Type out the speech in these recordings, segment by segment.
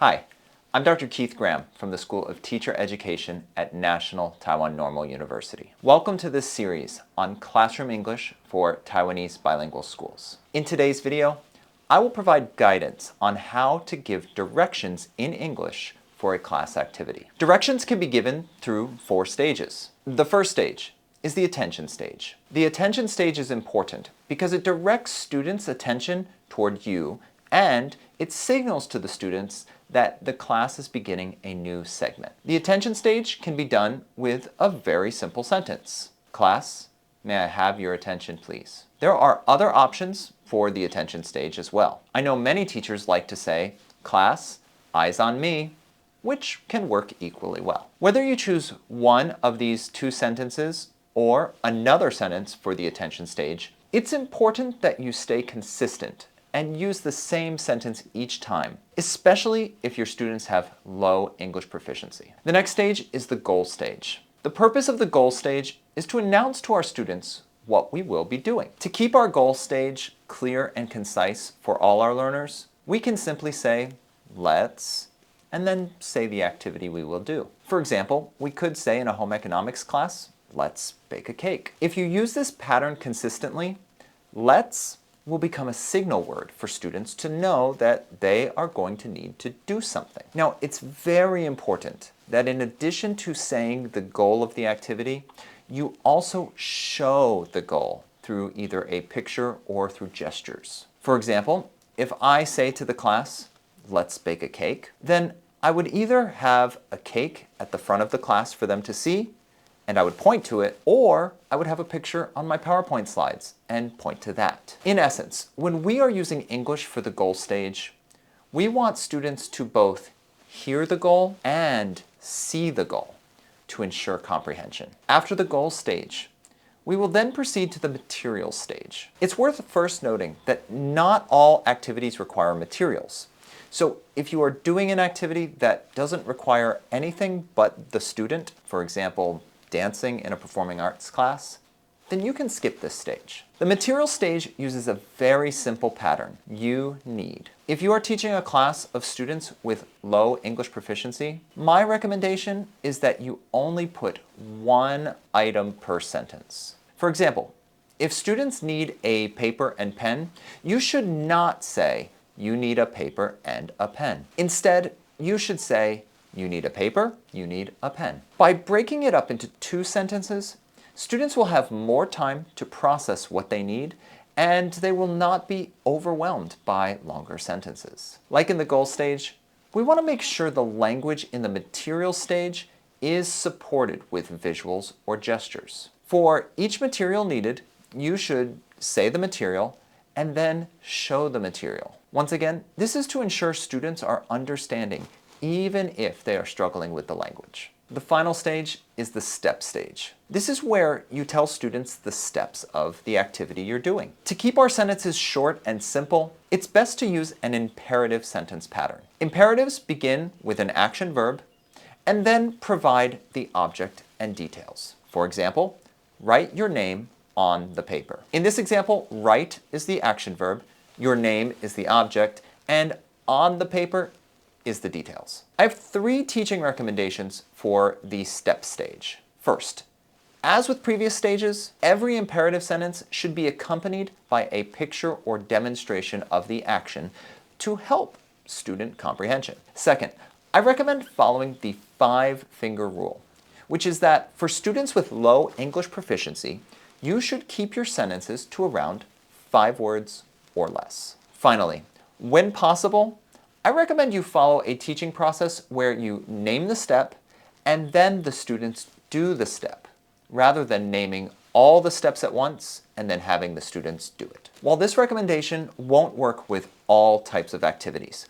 Hi, I'm Dr. Keith Graham from the School of Teacher Education at National Taiwan Normal University. Welcome to this series on classroom English for Taiwanese bilingual schools. In today's video, I will provide guidance on how to give directions in English for a class activity. Directions can be given through 4 stages. The first stage is the attention stage. The attention stage is important because it directs students' attention toward you and it signals to the students that the class is beginning a new segment. The attention stage can be done with a very simple sentence. Class, may I have your attention, please? There are other options for the attention stage as well. I know many teachers like to say, class, eyes on me, which can work equally well. Whether you choose one of these 2 sentences or another sentence for the attention stage, it's important that you stay consistent and use the same sentence each time, especially if your students have low English proficiency. The next stage is the goal stage. The purpose of the goal stage is to announce to our students what we will be doing. To keep our goal stage clear and concise for all our learners, we can simply say, let's, and then say the activity we will do. For example, we could say in a home economics class, let's bake a cake. If you use this pattern consistently, let's will become a signal word for students to know that they are going to need to do something. Now, it's very important that in addition to saying the goal of the activity, you also show the goal through either a picture or through gestures. For example, if I say to the class, let's bake a cake, then I would either have a cake at the front of the class for them to see, and I would point to it, or I would have a picture on my PowerPoint slides and point to that. In essence, when we are using English for the goal stage, we want students to both hear the goal and see the goal to ensure comprehension. After the goal stage, we will then proceed to the material stage. It's worth first noting that not all activities require materials. So if you are doing an activity that doesn't require anything but the student, for example, dancing in a performing arts class, then you can skip this stage. The material stage uses a very simple pattern. You need. If you are teaching a class of students with low English proficiency, my recommendation is that you only put 1 item per sentence. For example, if students need a paper and pen, you should not say, you need a paper and a pen. Instead, you should say, you need a paper, you need a pen. By breaking it up into 2 sentences, students will have more time to process what they need, and they will not be overwhelmed by longer sentences. Like in the goal stage, we want to make sure the language in the material stage is supported with visuals or gestures. For each material needed, you should say the material and then show the material. Once again, this is to ensure students are understanding even if they are struggling with the language. The final stage is the step stage. This is where you tell students the steps of the activity you're doing. To keep our sentences short and simple, it's best to use an imperative sentence pattern. Imperatives begin with an action verb and then provide the object and details. For example, write your name on the paper. In this example, write is the action verb, your name is the object, and on the paper is the details. I have 3 teaching recommendations for the step stage. First, as with previous stages, every imperative sentence should be accompanied by a picture or demonstration of the action to help student comprehension. Second, I recommend following the 5-finger rule, which is that for students with low English proficiency, you should keep your sentences to around 5 words or less. Finally, when possible, I recommend you follow a teaching process where you name the step and then the students do the step, rather than naming all the steps at once and then having the students do it. While this recommendation won't work with all types of activities,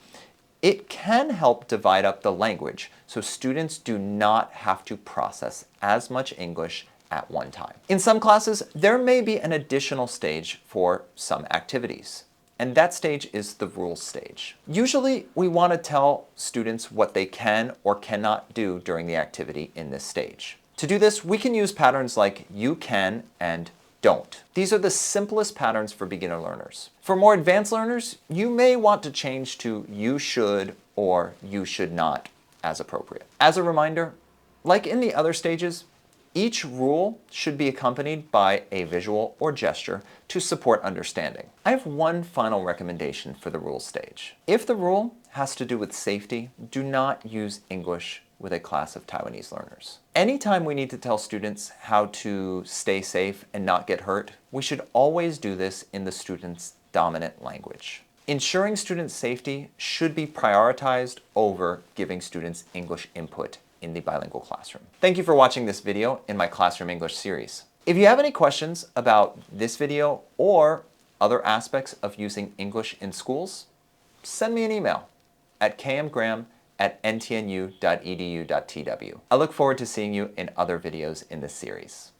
it can help divide up the language so students do not have to process as much English at one time. In some classes, there may be an additional stage for some activities. And that stage is the rules stage. Usually, we want to tell students what they can or cannot do during the activity in this stage. To do this, we can use patterns like you can and don't. These are the simplest patterns for beginner learners. For more advanced learners, you may want to change to you should or you should not as appropriate. As a reminder, like in the other stages, each rule should be accompanied by a visual or gesture to support understanding. I have one final recommendation for the rule stage. If the rule has to do with safety, do not use English with a class of Taiwanese learners. Anytime we need to tell students how to stay safe and not get hurt, we should always do this in the student's dominant language. Ensuring student safety should be prioritized over giving students English input in the bilingual classroom. Thank you for watching this video in my Classroom English series. If you have any questions about this video or other aspects of using English in schools, send me an email at kmgraham@ntnu.edu.tw. I look forward to seeing you in other videos in this series.